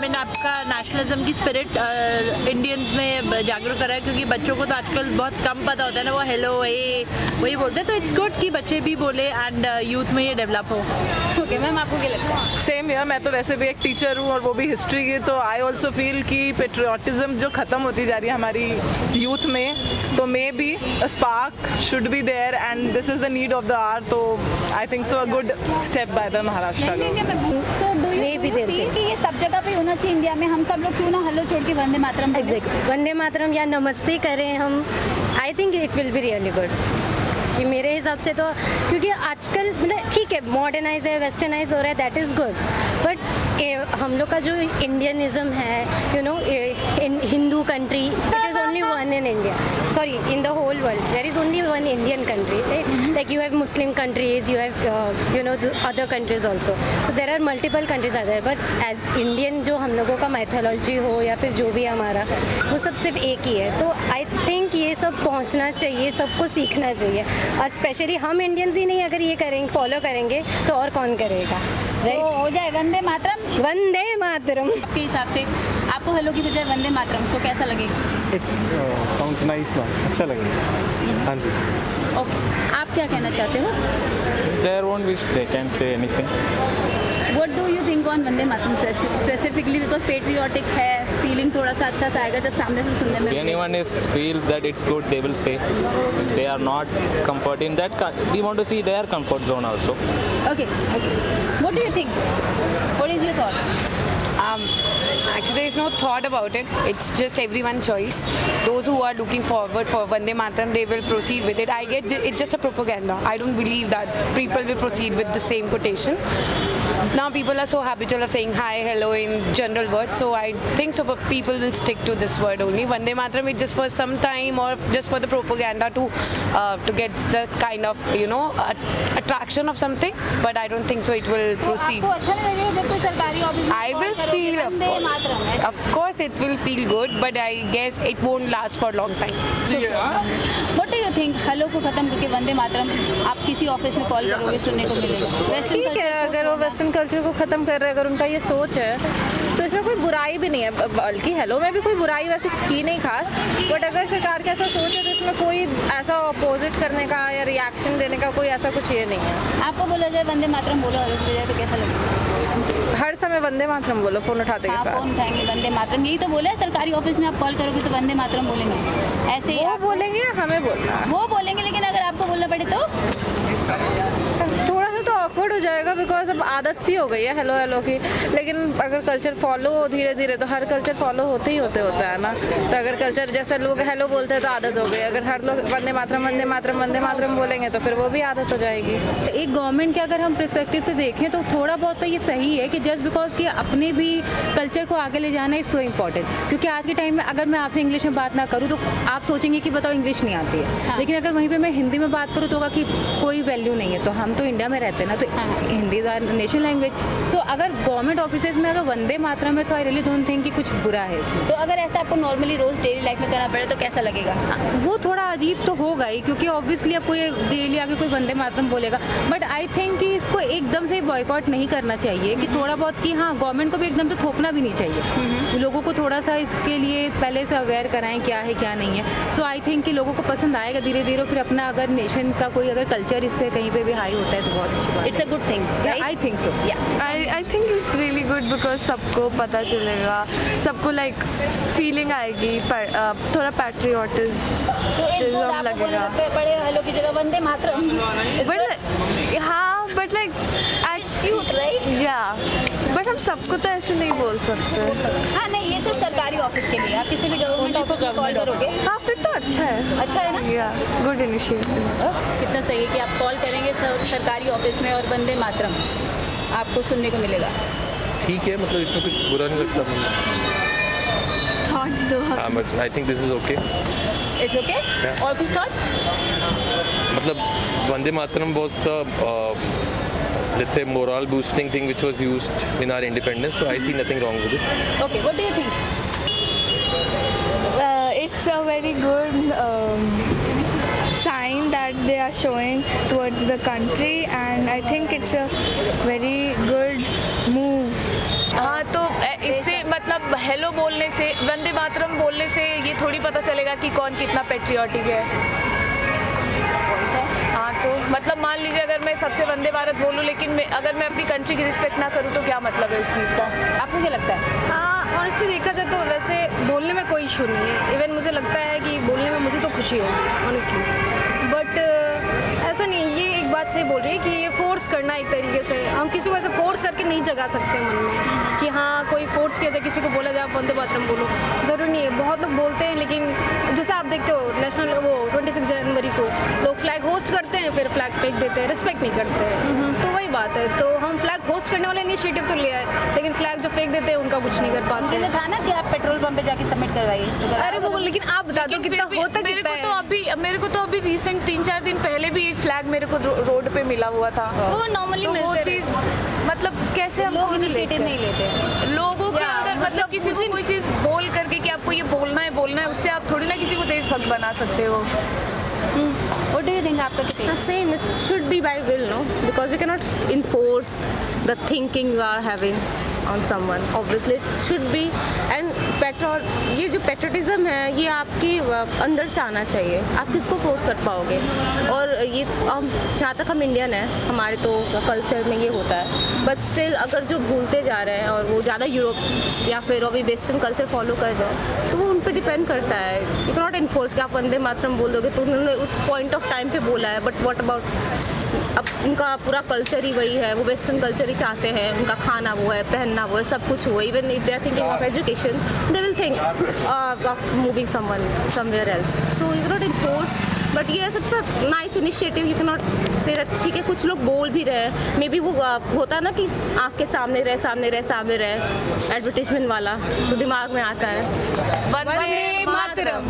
Mean आपका nationalism की spirit Indians में जागरूक कर रहा है, क्योंकि बच्चों को तो आजकल बहुत कम पता होता है ना, वो हेलो ये वही बोलते हैं, तो इट्स गुड कि बच्चे भी बोले एंड यूथ में ये डेवलप हो। ओके मैम, आपको क्या लगता है? सेम यार, मैं तो वैसे भी एक टीचर हूँ और वो भी हिस्ट्री की, तो आई ऑल्सो फील कि पेट्रियाटिज्म जो ख़त्म होती जा रही है हमारी यूथ में, तो may be a spark should be there and this is the need of the hour. तो I think so a good step by the Maharashtra government. So do you feel कि ये सब जगह पे होना चाहिए इंडिया में? हम सब लोग क्यों ना हेलो छोड़ के वंदे मातरम बोलें? एग्जैक्ट, वंदे मातरम या नमस्ते करें हम। I think it will be really good कि मेरे हिसाब से तो, क्योंकि आजकल मतलब ठीक है मॉडर्नाइज है, वेस्टर्नाइज हो रहा है, दैट इज़ गुड, बट हम लोग का जो इंडियनिज़्म है, you know, in Hindu country, it is only one in India, sorry in the whole world there is only one Indian country, like you have Muslim countries, you have you know other countries also, so there are multiple countries are there, but as Indian जो हम लोगों का mythology हो या फिर जो भी हमारा, वो सब सिर्फ एक ही है। तो आई थिंक ये सब पहुँचना चाहिए, सबको सीखना चाहिए, और स्पेशली हम इंडियंस ही नहीं अगर ये करेंगे, फॉलो करेंगे, तो और कौन करेगा, राइट? तो हो जाए वंदे मातरम। वंदे मातरम। आपके हिसाब से आपको हेलो की बजाय वंदे मातरम, सो कैसा लगेगा? इट्स साउंड्स नाइस ना, अच्छा लगेगा। हाँ जी। ओके, आप क्या कहना चाहते हो? Their own wish they can say anything. What do you think on Vande Mataram specifically? Because patriotic है, फीलिंग थोड़ा सा अच्छा सा आएगा जब सामने से सुनने में। Anyone is feels that it's good, they will say. If they are not comfort in that, we want to see their comfort zone also. Okay. What do you think? What is your thought? Actually, there is no thought about it. It's just everyone's choice. Those who are looking forward for Vande Mataram, they will proceed with it. I get it's just a propaganda. I don't believe that people will proceed with the same quotation. Now people are so habitual of saying hi, hello in general words. So I think so people will stick to this word only. Vande Mataram is just for some time or just for the propaganda to get the kind of, you know, attraction of something. But I don't think so it will proceed. आपको अच्छा लगेगा जब कोई सरकारी office में I will feel, of course it will feel good, but I guess it won't last for a long time. What do you think? Hello को खत्म करके वंदे मातरम आप किसी ऑफिस में कॉल करोगे, सुनने को मिलेगा? वेस्टर्न ठीक है, अगर वो वेस्टर्न कल्चर को ख़त्म कर रहे हैं, अगर उनका ये सोच है, तो इसमें कोई बुराई भी नहीं है। बल्कि हेलो में भी कोई बुराई वैसे की नहीं खास, बट अगर सरकार का ऐसा सोच है तो इसमें कोई ऐसा अपोजिट करने का या रिएक्शन देने का कोई ऐसा कुछ ये नहीं है। आपको बोला जाए वंदे मातरम बोलो हेलो की बजाय, तो कैसा लगेगा? हर समय वंदे मातरम बोलो फ़ोन उठाते के हाँ, साथ। फोन उठाएंगे वंदे मातरम, यही तो बोला है। सरकारी ऑफिस में आप कॉल करोगे तो वंदे मातरम बोलेंगे, ऐसे ही वो आप बोलेंगे या हमें बोलना है? वो बोलेंगे, लेकिन अगर आपको बोलना पड़े तो थोड़ा सा तो ऑकवर्ड हो जाएगा, बिकॉज अब आदत सी हो गई है हेलो हेलो की। लेकिन अगर कल्चर फॉलो हो धीरे धीरे, तो हर कल्चर फॉलो होते ही होता है ना। तो अगर कल्चर जैसे लोग हेलो बोलते हैं तो आदत हो गई, अगर हर लोग वंदे मातरम वंदे मातरम वंदे मातरम बोलेंगे तो फिर वो भी आदत हो जाएगी। एक गवर्नमेंट के अगर हम पर्सपेक्टिव से देखें तो थोड़ा बहुत तो ये सही है कि जस्ट बिकॉज कि अपने भी कल्चर को आगे ले जाना इज़ सो इम्पॉर्टेंट। क्योंकि आज के टाइम में अगर मैं आपसे इंग्लिश में बात ना करूँ तो आप सोचेंगे कि बताओ इंग्लिश नहीं आती है, लेकिन अगर वहीं पे मैं हिंदी में बात करूँ तो होगा कि कोई वैल्यू नहीं है। तो हम तो इंडिया में रहते हैं ना, तो Hindi is our national language. So अगर गवर्नमेंट ऑफिसेज में अगर वंदे मातरम है तो आई रियली डोंट थिंक कि कुछ बुरा है इसमें। तो अगर ऐसा आपको नॉर्मली रोज डेली लाइफ में करना पड़े तो कैसा लगेगा? वो थोड़ा अजीब तो होगा ही, क्योंकि ऑब्वियसली अब कोई डेली आके कोई वंदे मातरम बोलेगा, बट आई थिंक कि इसको एकदम से बॉयकॉट नहीं करना चाहिए, कि थोड़ा बहुत कि हाँ गवर्नमेंट को भी एकदम से थोपना भी नहीं चाहिए। लोगों को थोड़ा सा इसके लिए पहले से अवेयर कराएं क्या है क्या नहीं है। सो आई थिंक कि लोगों को पसंद आएगा धीरे धीरे, फिर अपना अगर नेशन का कोई अगर कल्चर इससे कहीं पे भी हाई होता है तो बहुत अच्छी बात है। It's a good thing, I think so. I think it's really good because सबको पता चलेगा, सबको लाइक फीलिंग आएगी, थोड़ा पैट्रियोटिज्म लगेगा। बड़े हेलो की जगह वंदे मातरम, बट हाँ, but like it's cute right? या बट हम सबको तो ऐसे नहीं बोल सकते। हाँ नहीं, ये सिर्फ सरकारी ऑफिस के लिए। आप किसी भी गवर्नमेंट ऑफिस में कॉल करोगे, हाँ फिर तो अच्छा है। अच्छा है ना? या गुड इनिशिएटिव। कितना सही है कि आप कॉल करेंगे सरकारी ऑफिस में और वंदे मातरम आपको सुनने को मिलेगा। ठीक है, मतलब इसमें कुछ बुरा नहीं लगता मुझे। थॉट्स दो। हाँ, but I think this is okay. It's okay. और कुछ थॉट्स? मतलब Vande Mataram was let's say morale boosting thing which was used in our independence, so I see nothing wrong with it. Okay, what do you think? It's a very good sign that they are showing towards the country, and I think it's a very good move. हाँ, तो इससे मतलब hello बोलने से, वंदे मातरम बोलने से ये थोड़ी पता चलेगा कि कौन कितना पेट्रियाटिक है। हाँ, तो मतलब मान लीजिए अगर मैं सबसे वंदे भारत बोलूँ लेकिन अगर मैं अपनी कंट्री की रिस्पेक्ट ना करूँ तो क्या मतलब है इस चीज़ का? आपको क्या लगता है? हाँ, ऑनेस्टली देखा जाए तो वैसे बोलने में कोई इशू नहीं है। इवन मुझे लगता है कि बोलने में मुझे तो खुशी होगी ऑनेस्टली, बट ऐसा नहीं, ये एक बात से बोल रही है कि ये फोर्स करना एक तरीके से, हम किसी को ऐसे फोर्स करके नहीं जगा सकते मन में कि हाँ कोई फोर्स किया जाए, किसी को बोला जाए आप वंदे मातरम बोलो, ज़रूरी नहीं है। बहुत लोग बोलते हैं, लेकिन जैसे आप देखते हो नेशनल वो 26 जनवरी को लोग फ्लैग होस्ट करते हैं, फिर फ्लैग फेंक देते हैं, रिस्पेक्ट नहीं करते हैं। तो वही बात है, तो हम फ्लैग होस्ट करने वाले इनिशिएटिव तो लिया है, लेकिन फ्लैग जो फेंक देते हैं उनका कुछ नहीं कर पाते हैं। था ना कि आप पेट्रोल पंप पे जाके सबमिट करवाइए। अरे वो, लेकिन आप बता दो कितना होता कितना है? मेरे को तो अभी रिसेंट 3-4 दिन पहले भी एक फ्लैग मेरे को रोड पे मिला हुआ था। वो नॉर्मली तो वो मिलते चीज़ मतलब कैसे हम लोग इनिशिएटिव नहीं लेते लोगों के अंदर, मतलब किसी को कोई चीज़ बोल करके कि आपको ये बोलना है, उससे आप थोड़ी ना किसी को देशभक्त बना सकते हो। What do you think? आपका क्या? The same, it should be by will, no? Because you cannot enforce the thinking you are having on someone. Obviously, it should be. And ये जो पेट्रोटिज्म है, ये आपके अंदर से आना चाहिए। आप किसको फोर्स कर पाओगे? और ये जहाँ तक हम इंडियन हैं, हमारे तो कल्चर में ये होता है। बट स्टिल अगर जो भूलते जा रहे हैं और वो ज़्यादा यूरोप या फिर अभी वेस्टर्न कल्चर फॉलो कर रहे हैं, तो वो उन पर डिपेंड करता है। यू कैन नॉट इन्फोर्स कि आप वंदे मातरम बोल दोगे तो उन्होंने उस पॉइंट ऑफ टाइम पे बोला है, बट व्हाट अबाउट अब उनका पूरा कल्चर ही वही है, वो वेस्टर्न कल्चर ही चाहते हैं, उनका खाना वो है, पहनना वो है, सब कुछ वो है। Even if they are thinking of education, they will think of moving somewhere else. So you can not enforce, but ये it's a nice initiative. You can not say that ठीक है, कुछ लोग बोल भी रहे हैं, मे बी वो होता है ना कि आँख के सामने रहे एडवर्टीजमेंट वाला, तो दिमाग में आता है वंदे मातरम।